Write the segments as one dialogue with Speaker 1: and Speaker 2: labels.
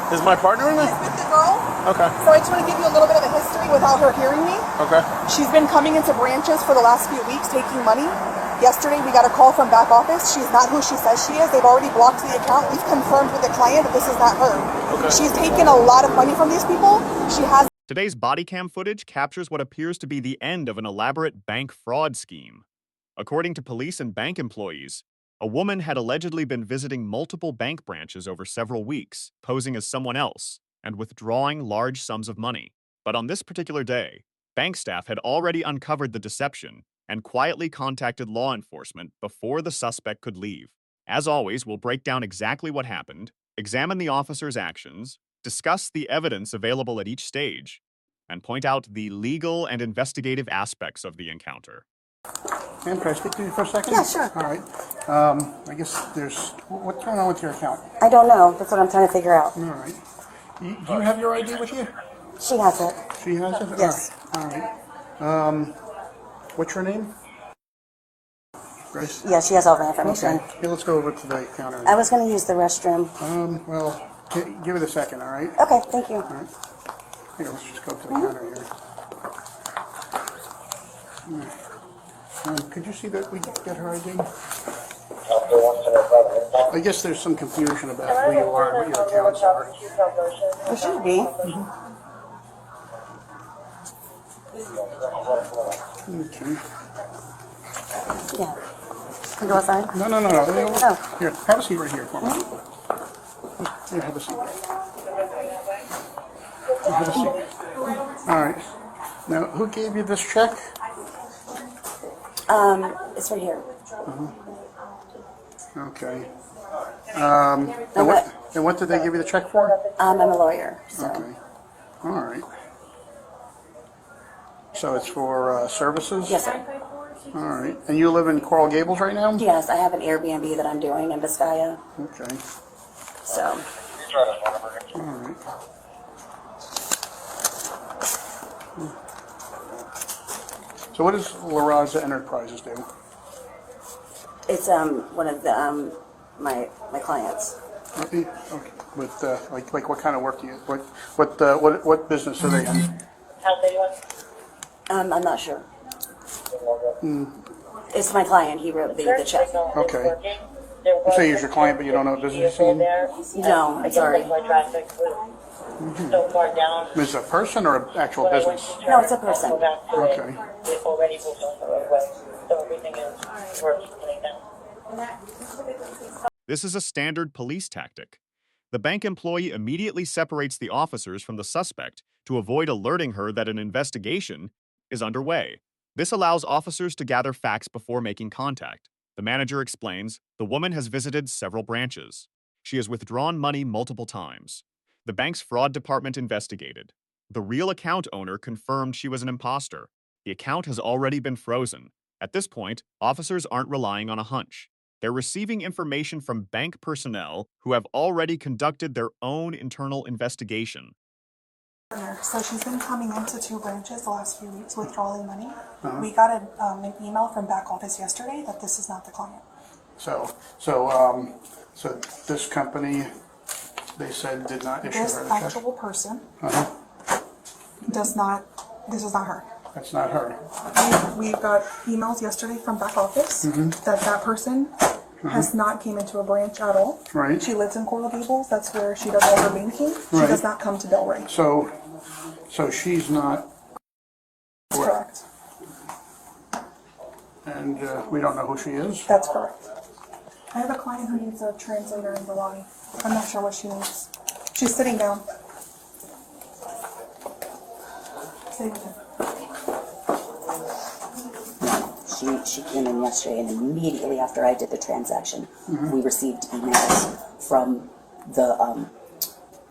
Speaker 1: Is my partner in
Speaker 2: She's
Speaker 1: there?
Speaker 2: with the girl.
Speaker 1: Okay.
Speaker 2: So I just want to give you a little bit of a history without her hearing me.
Speaker 1: Okay.
Speaker 2: She's been coming into branches for the last few weeks taking money. Yesterday we got a call from back office. She's not who she says she is. They've already blocked the account. We've confirmed with the client that this is not her.
Speaker 1: Okay.
Speaker 2: She's taken a lot of money from these people. She has.
Speaker 3: Today's body cam footage captures what appears to be the end of an elaborate bank fraud scheme. According to police and bank employees, a woman had allegedly been visiting multiple bank branches over several weeks, posing as someone else, and withdrawing large sums of money. But on this particular day, bank staff had already uncovered the deception and quietly contacted law enforcement before the suspect could leave. As always, we'll break down exactly what happened, examine the officer's actions, discuss the evidence available at each stage, and point out the legal and investigative aspects of the encounter.
Speaker 4: Ma'am, can I speak to you for a second?
Speaker 5: Yeah, sure.
Speaker 4: All right. I guess what's going on with your account?
Speaker 5: I don't know. That's what I'm trying to figure out.
Speaker 4: All right. Do you have your ID with you?
Speaker 5: She has it.
Speaker 4: She has it?
Speaker 5: Yes.
Speaker 4: All right. What's your name? Grace?
Speaker 5: Yeah, she has all the information.
Speaker 4: Okay. Here, let's go over to the counter.
Speaker 5: I was going to use the restroom.
Speaker 4: Well, give it a second, all right?
Speaker 5: Okay, thank you.
Speaker 4: All right. Here, let's just go to the counter here. All right. Could you see that we get her ID? I guess there's some confusion about who you are and what your accounts are.
Speaker 5: There should be.
Speaker 4: Okay.
Speaker 5: Yeah. Can you go outside?
Speaker 4: No.
Speaker 5: Oh.
Speaker 4: Here, have a seat right here for me. Here, have a seat. Have a seat. All right. Now, who gave you this check?
Speaker 5: It's right here.
Speaker 4: Okay. And what did they give you the check for?
Speaker 5: I'm a lawyer, so.
Speaker 4: Okay. All right. So it's for services?
Speaker 5: Yes, sir.
Speaker 4: All right. And you live in Coral Gables right now?
Speaker 5: Yes, I have an Airbnb that I'm doing in Biscaya,
Speaker 4: Okay.
Speaker 5: so.
Speaker 4: All right. So what does La Raza Enterprises do?
Speaker 5: It's one of the my clients.
Speaker 4: Okay. With like what kind of work do you what business are they in?
Speaker 5: I'm not sure. It's my client. He wrote the check.
Speaker 4: Okay. You say he's your client, but you don't know what business he's in?
Speaker 5: No, I'm sorry.
Speaker 4: Is it a person or an actual business?
Speaker 5: No, it's a person.
Speaker 4: Okay.
Speaker 3: This is a standard police tactic. The bank employee immediately separates the officers from the suspect to avoid alerting her that an investigation is underway. This allows officers to gather facts before making contact. The manager explains, the woman has visited several branches. She has withdrawn money multiple times. The bank's fraud department investigated. The real account owner confirmed she was an imposter. The account has already been frozen. At this point, officers aren't relying on a hunch. They're receiving information from bank personnel who have already conducted their own internal investigation.
Speaker 2: So she's been coming into 2 branches the last few weeks withdrawing money. We got an email from back office yesterday that this is not the client.
Speaker 4: So this company, they said, did not issue
Speaker 2: This
Speaker 4: her the check?
Speaker 2: actual person does not, this is not her.
Speaker 4: That's not her.
Speaker 2: We got emails yesterday from back office that person has not came into a branch at all.
Speaker 4: Right.
Speaker 2: She lives in Coral Gables. That's where she does all her banking. She
Speaker 4: Right.
Speaker 2: does not come to Delray.
Speaker 4: So she's not,
Speaker 2: That's correct.
Speaker 4: and we don't know who she is?
Speaker 2: That's correct. I have a client who needs a translator in the lobby. I'm not sure what she needs. She's sitting down. Stay with her.
Speaker 5: She came in yesterday, and immediately after I did the transaction, we received emails from the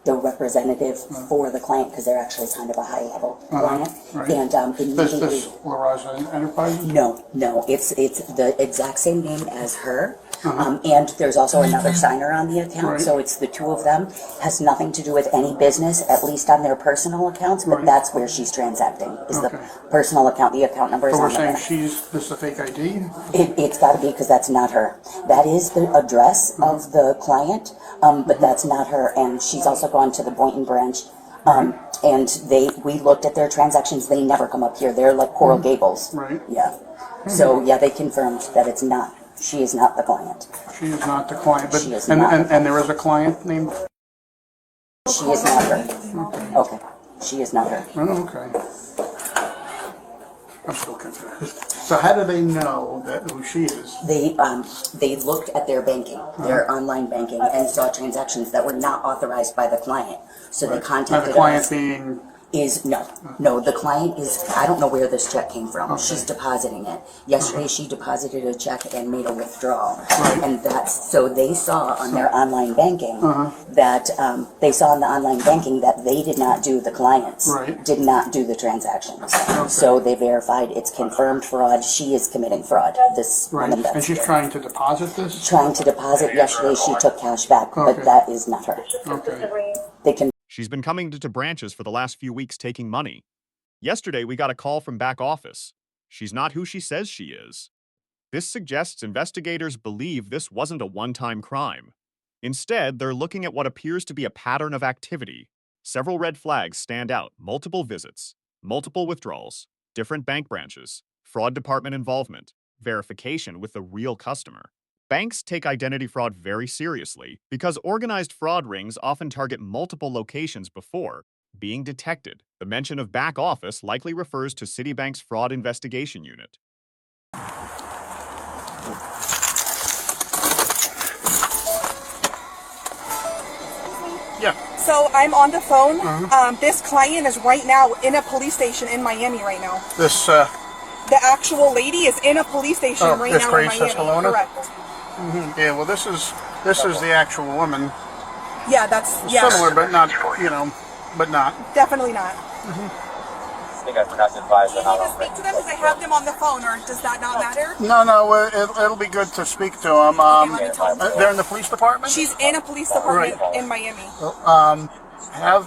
Speaker 5: representative for the client, because they're actually kind of a high-level client.
Speaker 4: Right.
Speaker 5: And immediately,
Speaker 4: This La Raza Enterprises?
Speaker 5: no, it's the exact same name as her, And there's also another signer on the account,
Speaker 4: Right.
Speaker 5: so it's the two of them. Has nothing to do with any business, at least on their personal accounts, but
Speaker 4: Right.
Speaker 5: that's where she's transacting, is the
Speaker 4: Okay.
Speaker 5: personal account. The account number is
Speaker 4: So we're
Speaker 5: on the
Speaker 4: saying
Speaker 5: back.
Speaker 4: this is a fake ID?
Speaker 5: It's gotta be, because that's not her. That is the address of the client, but that's not her, and she's also gone to the Boynton branch. And we looked at their transactions, they never come up here, they're like Coral Gables.
Speaker 4: Right.
Speaker 5: Yeah. So, yeah, they confirmed that she is not the client.
Speaker 4: She is not the client, but,
Speaker 5: She is
Speaker 4: and,
Speaker 5: not.
Speaker 4: and there is a client named,
Speaker 5: She is not her. Okay, she is not her.
Speaker 4: oh, okay. I'm still confused. So how do they know that who she is?
Speaker 5: They looked at their banking, their online banking, and saw transactions that were not authorized by the client. So they
Speaker 4: Now,
Speaker 5: contacted
Speaker 4: the client
Speaker 5: us.
Speaker 4: being,
Speaker 5: No, the client is, I don't know where this check came from. She's depositing it. Yesterday, she deposited a check and made a withdrawal.
Speaker 4: Right.
Speaker 5: And so they saw on their online banking that, they saw in the online banking that they did not do the clients.
Speaker 4: Right.
Speaker 5: Did not do the transactions. So they verified it's confirmed fraud. She is committing fraud. This
Speaker 4: right,
Speaker 5: woman
Speaker 4: and
Speaker 5: that's
Speaker 4: she's
Speaker 5: here.
Speaker 4: trying to deposit this?
Speaker 5: Trying to deposit. Yesterday, she took cash back,
Speaker 4: Okay.
Speaker 5: but that is not her.
Speaker 4: Okay,
Speaker 5: They can.
Speaker 3: She's been coming to branches for the last few weeks taking money. Yesterday, we got a call from back office. She's not who she says she is. This suggests investigators believe this wasn't a one-time crime. Instead, they're looking at what appears to be a pattern of activity. Several red flags stand out: multiple visits, multiple withdrawals, different bank branches, fraud department involvement, verification with the real customer. Banks take identity fraud very seriously because organized fraud rings often target multiple locations before being detected. The mention of back office likely refers to Citibank's fraud investigation unit.
Speaker 4: yeah,
Speaker 2: So I'm on the phone. This client is right now in a police station in Miami right now.
Speaker 4: this,
Speaker 2: The actual lady is in a police station
Speaker 4: Oh,
Speaker 2: right
Speaker 4: this
Speaker 2: now
Speaker 4: Grace
Speaker 2: in Miami.
Speaker 4: Escalona?
Speaker 2: Correct.
Speaker 4: yeah, well, this is the actual woman.
Speaker 2: Yeah, that's
Speaker 4: Similar, but not, but not.
Speaker 2: definitely not.
Speaker 1: I think I forgot to advise her how
Speaker 2: Can I speak to them because I have them on the phone, or does that not matter?
Speaker 4: No, it'll be good to speak to them.
Speaker 2: let me tell them.
Speaker 4: They're in the police department?
Speaker 2: She's in a police department
Speaker 4: Right.
Speaker 2: in Miami.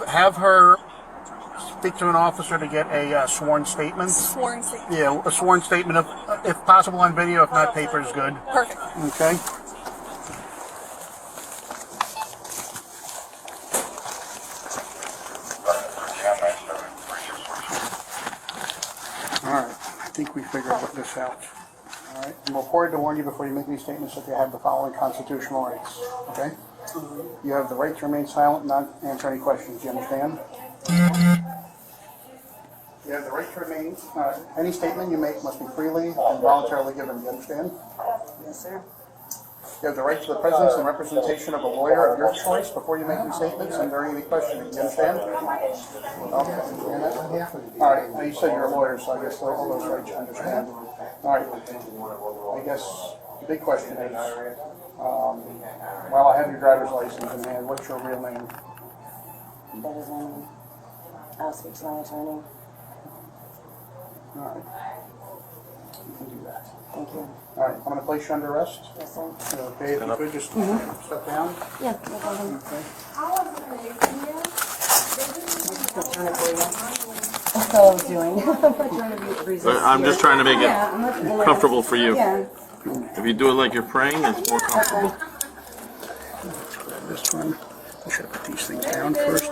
Speaker 4: Have her speak to an officer to get a sworn statement.
Speaker 2: Sworn statement.
Speaker 4: Yeah, a sworn statement, if possible on video, if not, paper is good.
Speaker 2: Perfect.
Speaker 4: Okay? Alright, I think we figured this out. Alright, I'm required to warn you before you make these statements that you have the following constitutional rights, okay? You have the right to remain silent and not answer any questions, do you understand? You have the right to remain, any statement you make must be freely and voluntarily given, do you understand?
Speaker 5: Yes, sir.
Speaker 4: You have the right to the presence and representation of a lawyer of your choice before you make any statements and during any questioning, do you understand? Okay. All right, now you said you're a lawyer, so I guess all those rights you understand. All right, I guess the big question is, while I have your driver's license in hand, what's your real name?
Speaker 5: That is, I'll speak to my attorney.
Speaker 4: All right. You can do that.
Speaker 5: Thank you.
Speaker 4: All right, I'm going to place you under arrest.
Speaker 5: Yes, sir.
Speaker 4: Okay, if you could just step down.
Speaker 5: Yeah, no problem.
Speaker 4: Okay.
Speaker 5: That's all I was doing. I'm not trying to be resist
Speaker 6: I'm just trying to make
Speaker 5: Yeah, I'm not
Speaker 6: it comfortable for you.
Speaker 5: Yeah.
Speaker 6: If you do it like you're praying, it's more comfortable.
Speaker 4: This one, I should have put these things down first.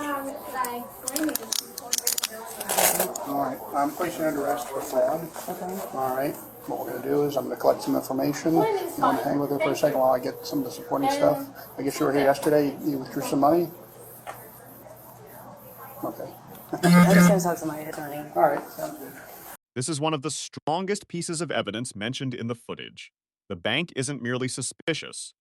Speaker 4: All right, I'm placing you under arrest for fraud.
Speaker 5: Okay.
Speaker 4: All right, what we're gonna do is I'm gonna collect some information. You wanna hang with her for a second while I get some of the supporting stuff? I guess you were here yesterday, you withdrew some money? Okay,
Speaker 5: I'm just gonna talk to my attorney.
Speaker 4: all right, sounds good.
Speaker 3: This is one of the strongest pieces of evidence mentioned in the footage. The bank isn't merely suspicious.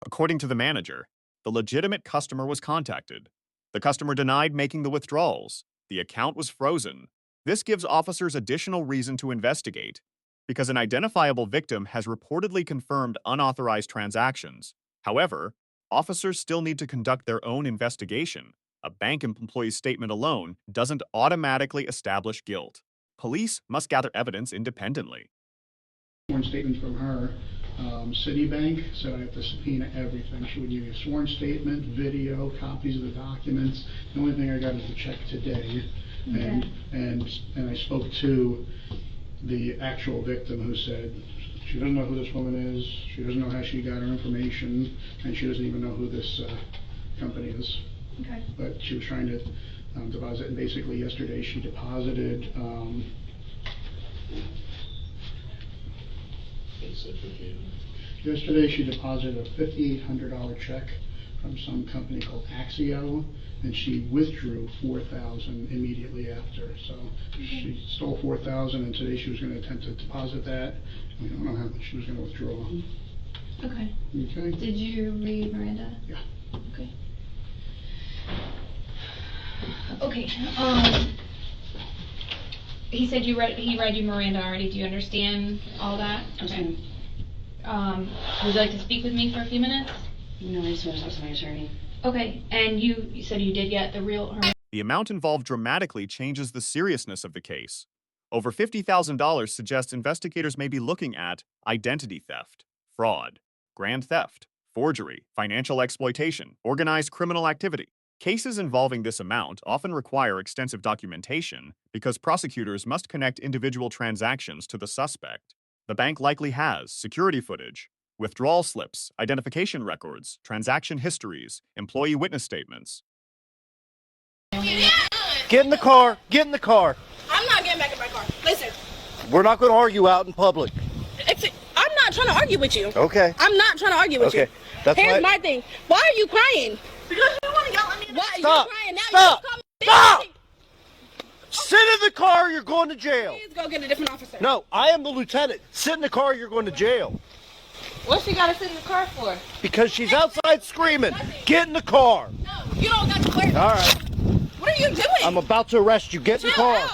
Speaker 3: According to the manager, the legitimate customer was contacted. The customer denied making the withdrawals. The account was frozen. This gives officers additional reason to investigate, because an identifiable victim has reportedly confirmed unauthorized transactions. However, officers still need to conduct their own investigation. A bank employee's statement alone doesn't automatically establish guilt. Police must gather evidence independently.
Speaker 4: One statement from her, Citibank said I have to subpoena everything. She would give me a sworn statement, video, copies of the documents. The only thing I got is the check today. And I spoke to the actual victim who said she doesn't know who this woman is, she doesn't know how she got her information, and she doesn't even know who this company is.
Speaker 7: Okay.
Speaker 4: But she was trying to deposit, and basically yesterday she deposited yesterday she deposited a $5,800 check from some company called Axio, and she withdrew $4,000 immediately after. So she stole $4,000, and today she was going to attempt to deposit that. We don't know how much she was going to withdraw.
Speaker 7: Okay.
Speaker 4: Okay?
Speaker 7: Did you read Miranda?
Speaker 4: Yeah.
Speaker 7: Okay. Okay. He said he read you Miranda already. Do you understand all that? Okay. Would you like to speak with me for a few minutes?
Speaker 5: No, I just want to talk to my attorney.
Speaker 7: Okay. And you said you did get the real.
Speaker 3: The amount involved dramatically changes the seriousness of the case. Over $50,000 suggests investigators may be looking at identity theft, fraud, grand theft, forgery, financial exploitation, organized criminal activity. Cases involving this amount often require extensive documentation because prosecutors must connect individual transactions to the suspect. The bank likely has security footage, withdrawal slips, identification records, transaction histories, employee witness statements.
Speaker 8: Get in the car. Get in the car.
Speaker 9: I'm not getting back in my car. Listen,
Speaker 8: We're not going to argue out in public.
Speaker 9: I'm not trying to argue with you.
Speaker 8: Okay.
Speaker 9: I'm not trying to argue with you.
Speaker 8: Okay. That's
Speaker 9: Here's
Speaker 8: why-
Speaker 9: my thing. Why are you crying? Because you want to yell at me. Why
Speaker 8: Stop.
Speaker 9: you crying now?
Speaker 8: Stop.
Speaker 9: You come
Speaker 8: Stop. Sit in the car. You're going to jail.
Speaker 9: Please go get a different officer.
Speaker 8: No, I am the lieutenant. Sit in the car. You're going to jail.
Speaker 9: What she got to sit in the car for?
Speaker 8: Because she's outside screaming. Get in the car.
Speaker 9: No, you don't got to worry.
Speaker 8: All right.
Speaker 9: What are you doing?
Speaker 8: I'm about to arrest you. Get in the car.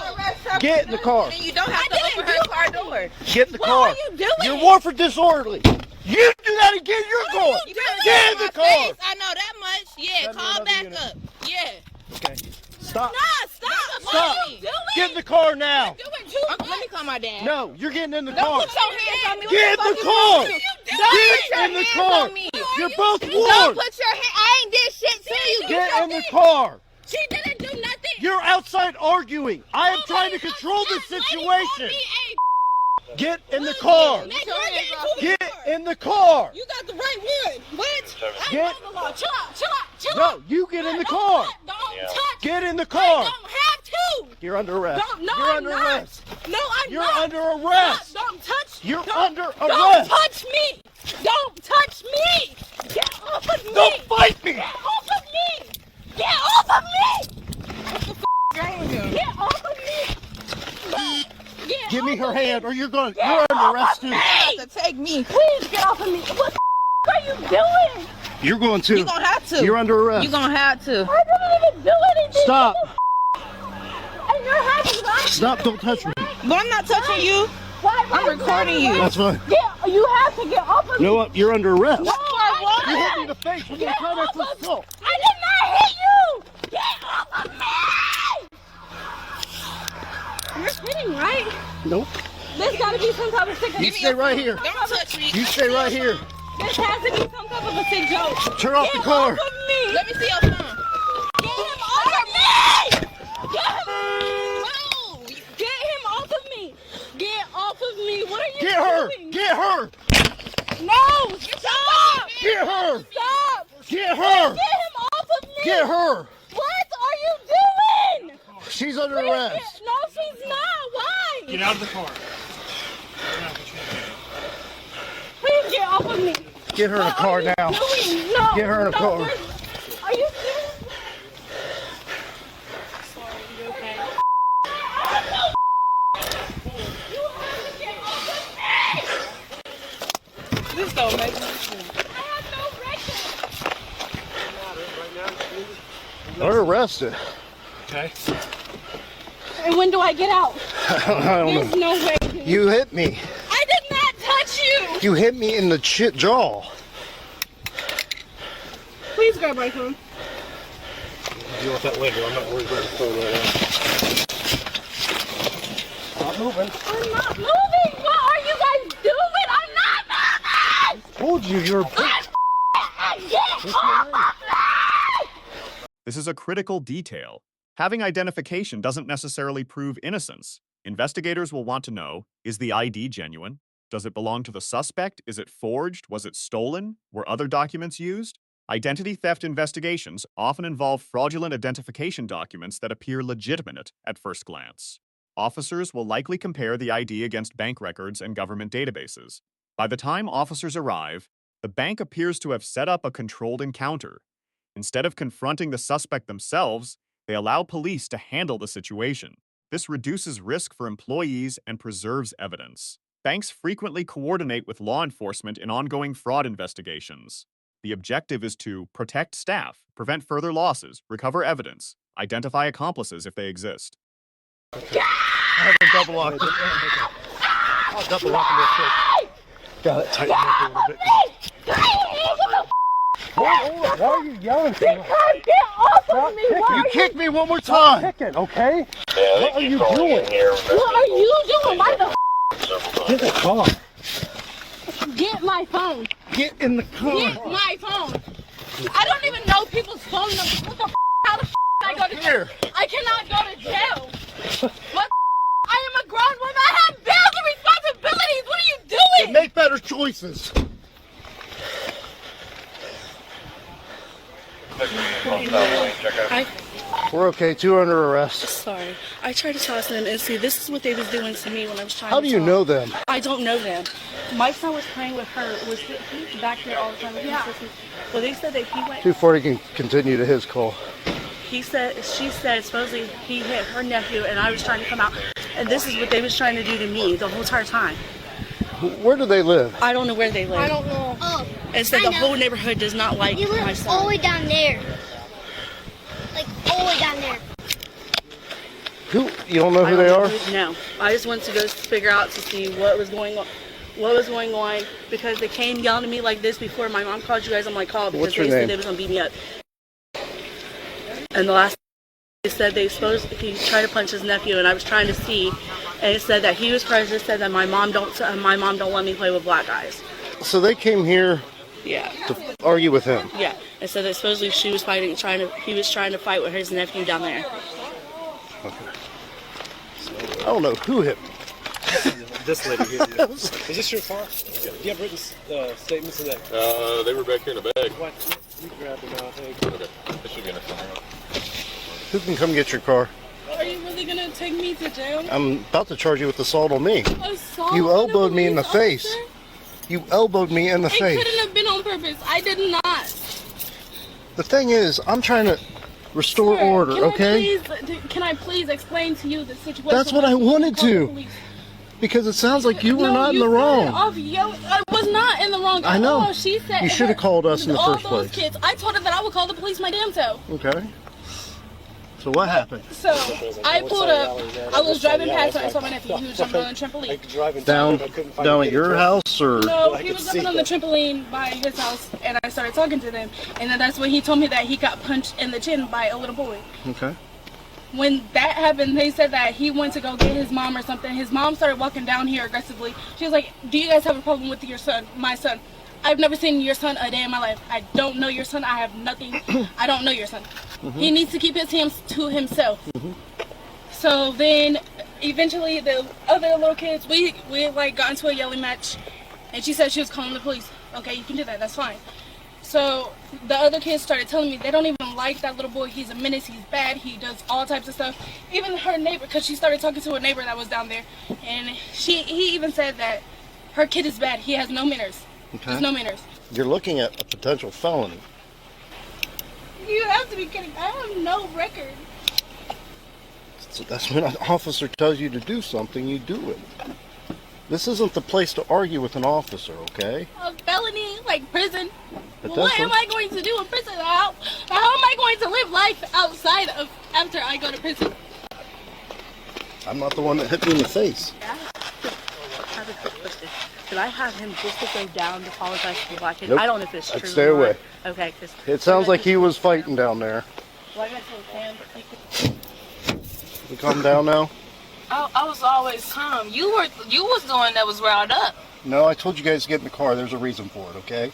Speaker 8: Get in the car.
Speaker 9: And you don't have to open her car door.
Speaker 8: Get in the
Speaker 9: What
Speaker 8: car.
Speaker 9: are you doing?
Speaker 8: You're warfare disorderly. You do that again, you're going.
Speaker 9: You better
Speaker 8: Get in
Speaker 9: my
Speaker 8: the car.
Speaker 9: face. I know that much. Yeah,
Speaker 8: Send me
Speaker 9: call
Speaker 8: another
Speaker 9: back
Speaker 8: unit.
Speaker 9: up. Yeah.
Speaker 8: Okay. Stop.
Speaker 9: Nah, stop. What
Speaker 8: Stop.
Speaker 9: are you doing?
Speaker 8: Get in the car now.
Speaker 9: You're doing too much. Let me call my dad.
Speaker 8: No, you're getting in the
Speaker 9: Don't
Speaker 8: car.
Speaker 9: put your hands on me.
Speaker 8: Get in the car. Get in the car. You're both
Speaker 9: Don't
Speaker 8: warned.
Speaker 9: put your hand. I ain't did shit to you.
Speaker 8: Get in the car.
Speaker 9: She didn't do nothing.
Speaker 8: You're outside arguing. I am trying to control this situation. Get in the car. Get in the car.
Speaker 9: You got the right one. What? I
Speaker 8: Get-
Speaker 9: know the law. Chill out. Chill out. Chill
Speaker 8: No,
Speaker 9: out.
Speaker 8: you get in the
Speaker 9: Don't
Speaker 8: car.
Speaker 9: touch- Don't touch.
Speaker 8: Get in the
Speaker 9: I
Speaker 8: car.
Speaker 9: don't have to.
Speaker 8: You're under arrest.
Speaker 9: Don't, no,
Speaker 8: You're
Speaker 9: I'm
Speaker 8: under
Speaker 9: not.
Speaker 8: arrest.
Speaker 9: No, I'm
Speaker 8: You're
Speaker 9: not.
Speaker 8: under arrest.
Speaker 9: Don't touch.
Speaker 8: You're
Speaker 9: don't,
Speaker 8: under
Speaker 9: Don't
Speaker 8: arrest.
Speaker 9: touch me. Don't touch me. Get off of me.
Speaker 8: Don't fight me.
Speaker 9: Get off of me. Get off of me. What the f wrong with you? Get off of me. Get
Speaker 8: Give me
Speaker 9: off
Speaker 8: her
Speaker 9: of
Speaker 8: hand or you're going.
Speaker 9: Get
Speaker 8: You're under
Speaker 9: off
Speaker 8: arrest
Speaker 9: of
Speaker 8: too.
Speaker 9: me. You have to take me. Please get off of me. What the f are you doing?
Speaker 8: You're going to.
Speaker 9: You gonna have to.
Speaker 8: You're under arrest.
Speaker 9: You gonna have to. I didn't even do anything.
Speaker 8: Stop.
Speaker 9: And you're having right.
Speaker 8: Stop. Don't touch me.
Speaker 9: But I'm not touching you. I'm recording you.
Speaker 8: That's fine.
Speaker 9: Yeah, you have to get off of
Speaker 8: You know what? You're under arrest.
Speaker 9: No, I won't.
Speaker 8: You hit me in the face when you're
Speaker 9: Get
Speaker 8: trying
Speaker 9: off
Speaker 8: to
Speaker 9: of
Speaker 8: assault.
Speaker 9: I did not hit you. Get off of me. You're kidding, right?
Speaker 8: Nope.
Speaker 9: There's got to be some type of sick.
Speaker 8: You stay right here.
Speaker 9: Don't touch me.
Speaker 8: You stay right here.
Speaker 9: This has to be some type of a sick joke.
Speaker 8: Turn off the car.
Speaker 9: Get off of me. Let me see your phone. Get him off of me. Get him off of me. Get off of me. What are you
Speaker 8: Get her.
Speaker 9: doing?
Speaker 8: Get her.
Speaker 9: No, stop.
Speaker 8: Get her.
Speaker 9: Stop.
Speaker 8: Get her.
Speaker 9: Get him off of me.
Speaker 8: Get her.
Speaker 9: What are you doing?
Speaker 8: She's under
Speaker 9: Please
Speaker 8: arrest.
Speaker 9: No, she's not. Why?
Speaker 10: Get out of the car.
Speaker 9: Please get off of me.
Speaker 8: Get her in a
Speaker 9: What
Speaker 8: car
Speaker 9: are you
Speaker 8: now.
Speaker 9: doing? No.
Speaker 8: Get her in a
Speaker 9: no,
Speaker 8: car.
Speaker 9: Are you serious? This don't make sense. I have no record.
Speaker 8: They're arrested.
Speaker 10: Okay.
Speaker 9: And when do I get out?
Speaker 8: I don't
Speaker 9: There's
Speaker 8: know.
Speaker 9: no way. Dude.
Speaker 8: You hit me.
Speaker 9: I did not touch you.
Speaker 8: You hit me in the jaw.
Speaker 9: Please grab my phone.
Speaker 10: Deal with that later. I'm not worried about the phone right now.
Speaker 8: Stop moving.
Speaker 9: I'm not moving. What are you guys doing? I'm not moving.
Speaker 8: told you you're a bitch.
Speaker 3: This is a critical detail. Having identification doesn't necessarily prove innocence. Investigators will want to know, is the ID genuine? Does it belong to the suspect? Is it forged? Was it stolen? Were other documents used? Identity theft investigations often involve fraudulent identification documents that appear legitimate at first glance. Officers will likely compare the ID against bank records and government databases. By the time officers arrive, the bank appears to have set up a controlled encounter. Instead of confronting the suspect themselves, they allow police to handle the situation. This reduces risk for employees and preserves evidence. Banks frequently coordinate with law enforcement in ongoing fraud investigations. The objective is to protect staff, prevent further losses, recover evidence, identify accomplices if they exist.
Speaker 8: I have a double lock. I'll double lock him real quick. Got it. Tighten it up a little bit. Why are you yelling for me?
Speaker 9: Get off of me!
Speaker 8: You kick me one more time! Stop kicking, okay? What are you doing?
Speaker 9: What are you doing? Why the
Speaker 8: Get in the car.
Speaker 9: Get my phone.
Speaker 8: Get in the car.
Speaker 9: Get my phone. I don't even know people's phone numbers. What the how the I go to jail? I cannot go to jail. What I am a grown woman. I have bills and responsibilities. What are you doing?
Speaker 8: Make better choices. We're okay. 2 under arrest.
Speaker 11: Sorry. I tried to toss them and see this is what they was doing to me when I was trying
Speaker 8: How
Speaker 11: to
Speaker 8: do you
Speaker 11: talk.
Speaker 8: know them?
Speaker 11: I don't know them. My son was playing with her. Was he back there all the time with his sisters? Well, they said that he went.
Speaker 8: 240 can continue to his call.
Speaker 11: She said supposedly he hit her nephew and I was trying to come out. And this is what they was trying to do to me the whole entire time.
Speaker 8: Where do they live?
Speaker 11: I don't know where they live.
Speaker 9: I don't know. Oh.
Speaker 11: And said the whole neighborhood does not like
Speaker 9: You
Speaker 11: my
Speaker 9: live
Speaker 11: son.
Speaker 9: all the way down there. Like all the way down there.
Speaker 8: Who? You don't know who they are?
Speaker 11: No. I just wanted to go figure out to see what was going on. What was going on because they came yelling at me like this before my mom called you guys on my call because
Speaker 8: What's your
Speaker 11: they said
Speaker 8: name?
Speaker 11: they was gonna beat me up. And the last they said he tried to punch his nephew and I was trying to see and it said that he was prejudiced, said that my mom don't let me play with black guys.
Speaker 8: So they came here
Speaker 11: Yeah.
Speaker 8: to argue with him.
Speaker 11: Yeah. And so that supposedly he was trying to fight with his nephew down there.
Speaker 8: Okay. I don't know who hit me.
Speaker 10: This lady here. Is this your car? Do you have written statements in that?
Speaker 6: They were back here in the bag.
Speaker 10: What? You grabbed them out. Hey.
Speaker 6: Okay. This should be in a
Speaker 8: Who can come get your car?
Speaker 11: Are you really gonna take me to jail?
Speaker 8: I'm about to charge you with assault on me.
Speaker 11: Assault
Speaker 8: You
Speaker 11: on a
Speaker 8: elbowed me in the
Speaker 11: police
Speaker 8: face.
Speaker 11: officer?
Speaker 8: You elbowed me in the
Speaker 11: It
Speaker 8: face.
Speaker 11: couldn't have been on purpose. I did not.
Speaker 8: The thing is, I'm trying to restore
Speaker 11: Sir,
Speaker 8: order, okay?
Speaker 11: Can I please explain to you the situation?
Speaker 8: That's what I wanted
Speaker 11: Call the
Speaker 8: to.
Speaker 11: police.
Speaker 8: Because it sounds like you were
Speaker 11: No,
Speaker 8: not in the
Speaker 11: you
Speaker 8: wrong.
Speaker 11: started off yelling. I was not in the wrong.
Speaker 8: I know.
Speaker 11: All she said.
Speaker 8: You should have called us in the
Speaker 11: all
Speaker 8: first
Speaker 11: those
Speaker 8: place.
Speaker 11: kids. I told her that I would call the police my damn self.
Speaker 8: Okay. So what happened?
Speaker 11: So I pulled up. I was driving past and I saw my nephew. He was jumping on the trampoline.
Speaker 8: Down at your house or?
Speaker 11: No, he was jumping on the trampoline by his house, and I started talking to them. And then that's when he told me that he got punched in the chin by a little boy.
Speaker 8: Okay.
Speaker 11: When that happened, they said that he went to go get his mom or something. His mom started walking down here aggressively. She was like, "Do you guys have a problem with your son, my son? I've never seen your son a day in my life. I don't know your son. I have nothing. I don't know your son. He needs to keep his hands to himself." So then, eventually, the other little kids, we like got into a yelling match, and she said she was calling the police. Okay, you can do that. That's fine. So the other kids started telling me they don't even like that little boy. He's a menace. He's bad. He does all types of stuff. Even her neighbor, because she started talking to a neighbor that was down there, and he even said that her kid is bad. He has no manners.
Speaker 8: Okay.
Speaker 11: There's no manners.
Speaker 8: You're looking at a potential felony.
Speaker 11: You have to be kidding. I have no record.
Speaker 8: So that's when an officer tells you to do something, you do it. This isn't the place to argue with an officer, okay?
Speaker 11: A felony, like prison.
Speaker 8: But
Speaker 11: What
Speaker 8: that's
Speaker 11: am I going to do in prison? How am I going to live life outside of after I go to prison?
Speaker 8: I'm not the one that hit me in the face.
Speaker 11: I have a quick question. Could I have him just to go down to apologize to the black kid?
Speaker 8: Nope.
Speaker 11: I don't know if it's
Speaker 8: I'd
Speaker 11: true.
Speaker 8: stay
Speaker 11: or
Speaker 8: away.
Speaker 11: not. Okay, because
Speaker 8: It sounds like he was fighting down there.
Speaker 11: like I said, Sam,
Speaker 8: You calm down now?
Speaker 12: I was always calm. You was the one that was riled up.
Speaker 8: No, I told you guys to get in the car. There's a reason for it, okay?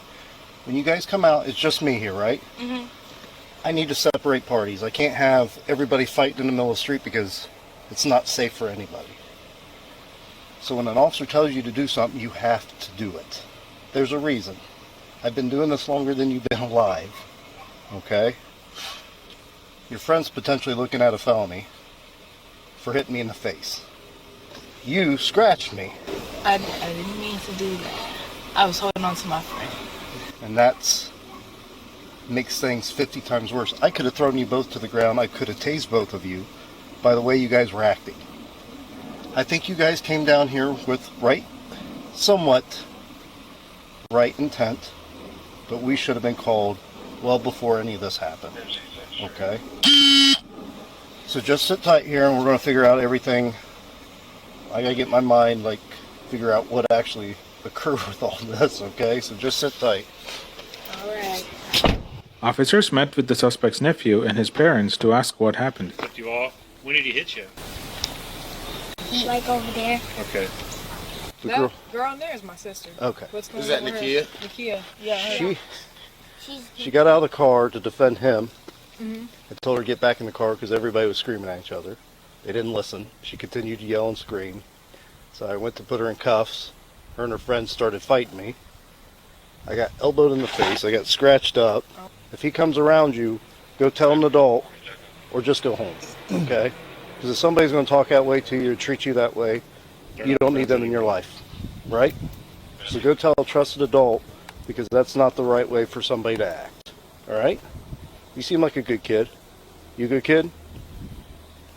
Speaker 8: When you guys come out, it's just me here, right?
Speaker 11: Mm-hmm.
Speaker 8: I need to separate parties. I can't have everybody fighting in the middle of the street because it's not safe for anybody. So when an officer tells you to do something, you have to do it. There's a reason. I've been doing this longer than you've been alive, okay? Your friend's potentially looking at a felony for hitting me in the face. You scratched me.
Speaker 9: I didn't mean to do that. I was holding on to my friend.
Speaker 8: And that's makes things 50 times worse. I could have thrown you both to the ground. I could have tased both of you by the way you guys were acting. I think you guys came down here with somewhat right intent, but we should have been called well before any of this happened. Okay? So just sit tight here and we're going to figure out everything. I got to get my mind, figure out what actually occurred with all this, okay? So just sit tight.
Speaker 9: Alright.
Speaker 12: Officers met with the suspect's nephew and his parents to ask what happened.
Speaker 10: Flipped you off? When did he hit you?
Speaker 13: Like over there.
Speaker 10: Okay.
Speaker 8: The
Speaker 9: That girl in there is my sister.
Speaker 8: Okay.
Speaker 9: What's going
Speaker 6: Is that
Speaker 9: on with
Speaker 6: Nakia?
Speaker 9: her? Nakia. Yeah. Her.
Speaker 8: She got out of the car to defend him.
Speaker 9: Mhm.
Speaker 8: I told her to get back in the car because everybody was screaming at each other. They didn't listen. She continued to yell and scream. So I went to put her in cuffs. Her and her friends started fighting me. I got elbowed in the face. I got scratched up. If he comes around you, go tell an adult or just go home, okay? Because if somebody's going to talk that way to you or treat you that way, you don't need them in your life, right? So go tell a trusted adult because that's not the right way for somebody to act, all right? You seem like a good kid. You a good kid?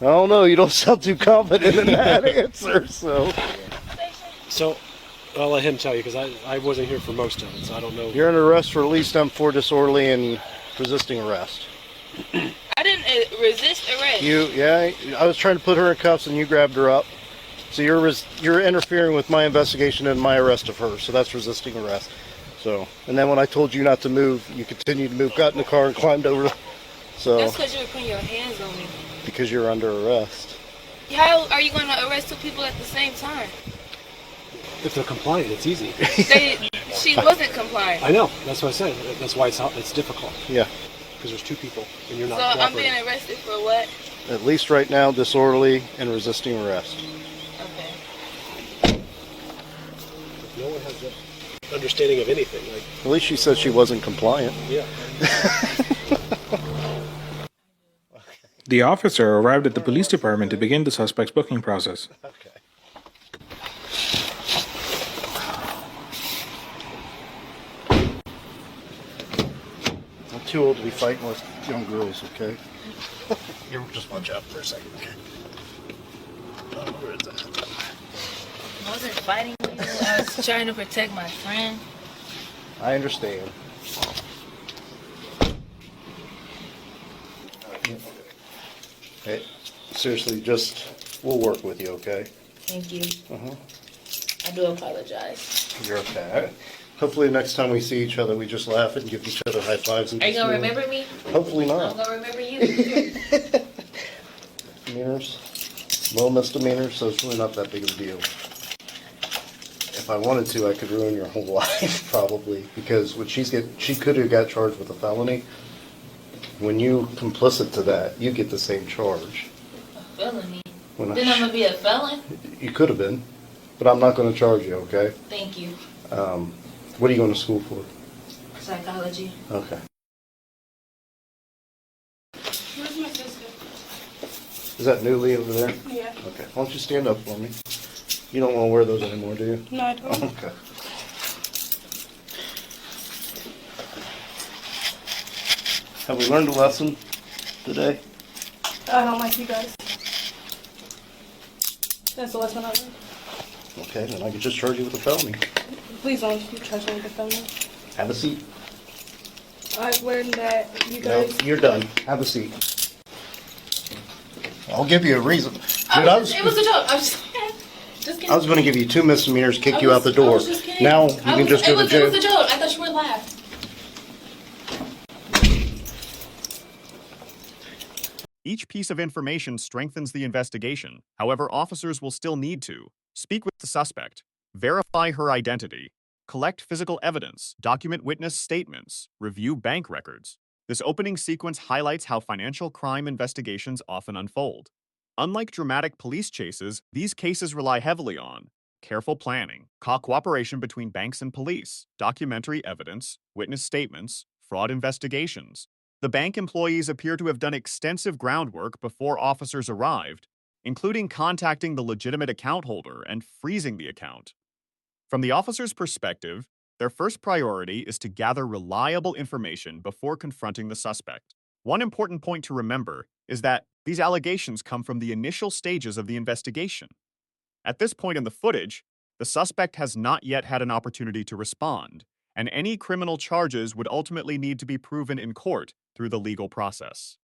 Speaker 8: I don't know. You don't sound too confident in that answer, so.
Speaker 10: So, I'll let him tell you because I wasn't here for most of it, so I don't know.
Speaker 8: You're under arrest for at least M4 disorderly and resisting arrest.
Speaker 9: I didn't resist arrest.
Speaker 8: I was trying to put her in cuffs and you grabbed her up. So you're interfering with my investigation and my arrest of her. So that's resisting arrest. So, and then when I told you not to move, you continued to move, got in the car and climbed over. So
Speaker 9: That's because you were putting your hands on me.
Speaker 8: because you're under arrest.
Speaker 9: How are you going to arrest two people at the same time?
Speaker 10: If they're compliant, it's easy.
Speaker 9: She wasn't compliant.
Speaker 10: I know. That's what I said. That's why it's difficult.
Speaker 8: Yeah.
Speaker 10: Because there's two people and you're not
Speaker 9: So I'm
Speaker 10: cooperating.
Speaker 9: being arrested for what?
Speaker 8: At least right now, disorderly and resisting arrest.
Speaker 9: Okay.
Speaker 10: No one has that understanding of anything.
Speaker 8: At least she said she wasn't compliant.
Speaker 10: Yeah.
Speaker 12: The officer arrived at the police department to begin the suspect's booking process.
Speaker 8: Okay. I'm too old to be fighting with young girls, okay? You just watch out for a second. Where is that?
Speaker 9: I wasn't fighting you. I was trying to protect my friend.
Speaker 8: I understand. Hey, seriously, we'll work with you, okay?
Speaker 9: Thank you.
Speaker 8: Uh-huh.
Speaker 9: I do apologize.
Speaker 8: You're okay. Hopefully next time we see each other, we just laugh and give each other high fives. And
Speaker 9: Are you
Speaker 8: just
Speaker 9: going to
Speaker 8: move.
Speaker 9: remember me?
Speaker 8: Hopefully
Speaker 9: I'm
Speaker 8: not.
Speaker 9: going to remember you.
Speaker 8: Misdemeanors, low misdemeanors, so it's really not that big of a deal. If I wanted to, I could ruin your whole life, probably, because she could have got charged with a felony. When you complicit to that, you get the same charge.
Speaker 9: A felony?
Speaker 8: When
Speaker 9: Then I'm going to be a felon?
Speaker 8: You could have been, but I'm not going to charge you, okay?
Speaker 9: Thank you.
Speaker 8: What are you going to school for?
Speaker 9: Psychology.
Speaker 8: Okay.
Speaker 11: Where's my sister?
Speaker 8: Is that Newly over there?
Speaker 11: Yeah.
Speaker 8: Okay. Why don't you stand up for me? You don't want to wear those anymore, do you?
Speaker 11: No, I don't.
Speaker 8: Okay. Have we learned a lesson today?
Speaker 11: I don't like you guys. That's the last one I learned.
Speaker 8: Okay, then I can just charge you with a felony.
Speaker 11: Please don't you charge me with the felony.
Speaker 8: Have a seat.
Speaker 11: I've learned that you
Speaker 8: No,
Speaker 11: guys.
Speaker 8: you're done. Have a seat. I'll give you a reason. Dude,
Speaker 9: It was a joke. I was just kidding.
Speaker 8: I was going to give you 2 misdemeanors, kick you
Speaker 9: I
Speaker 8: out the
Speaker 9: was
Speaker 8: door.
Speaker 9: just kidding.
Speaker 8: Now you can just go to
Speaker 9: It
Speaker 8: jail.
Speaker 9: was a joke. I thought you would laugh.
Speaker 3: Each piece of information strengthens the investigation. However, officers will still need to speak with the suspect, verify her identity, collect physical evidence, document witness statements, review bank records. This opening sequence highlights how financial crime investigations often unfold. Unlike dramatic police chases, these cases rely heavily on careful planning, cooperation between banks and police, documentary evidence, witness statements, fraud investigations. The bank employees appear to have done extensive groundwork before officers arrived, including contacting the legitimate account holder and freezing the account. From the officer's perspective, their first priority is to gather reliable information before confronting the suspect. One important point to remember is that these allegations come from the initial stages of the investigation. At this point in the footage, the suspect has not yet had an opportunity to respond, and any criminal charges would ultimately need to be proven in court through the legal process.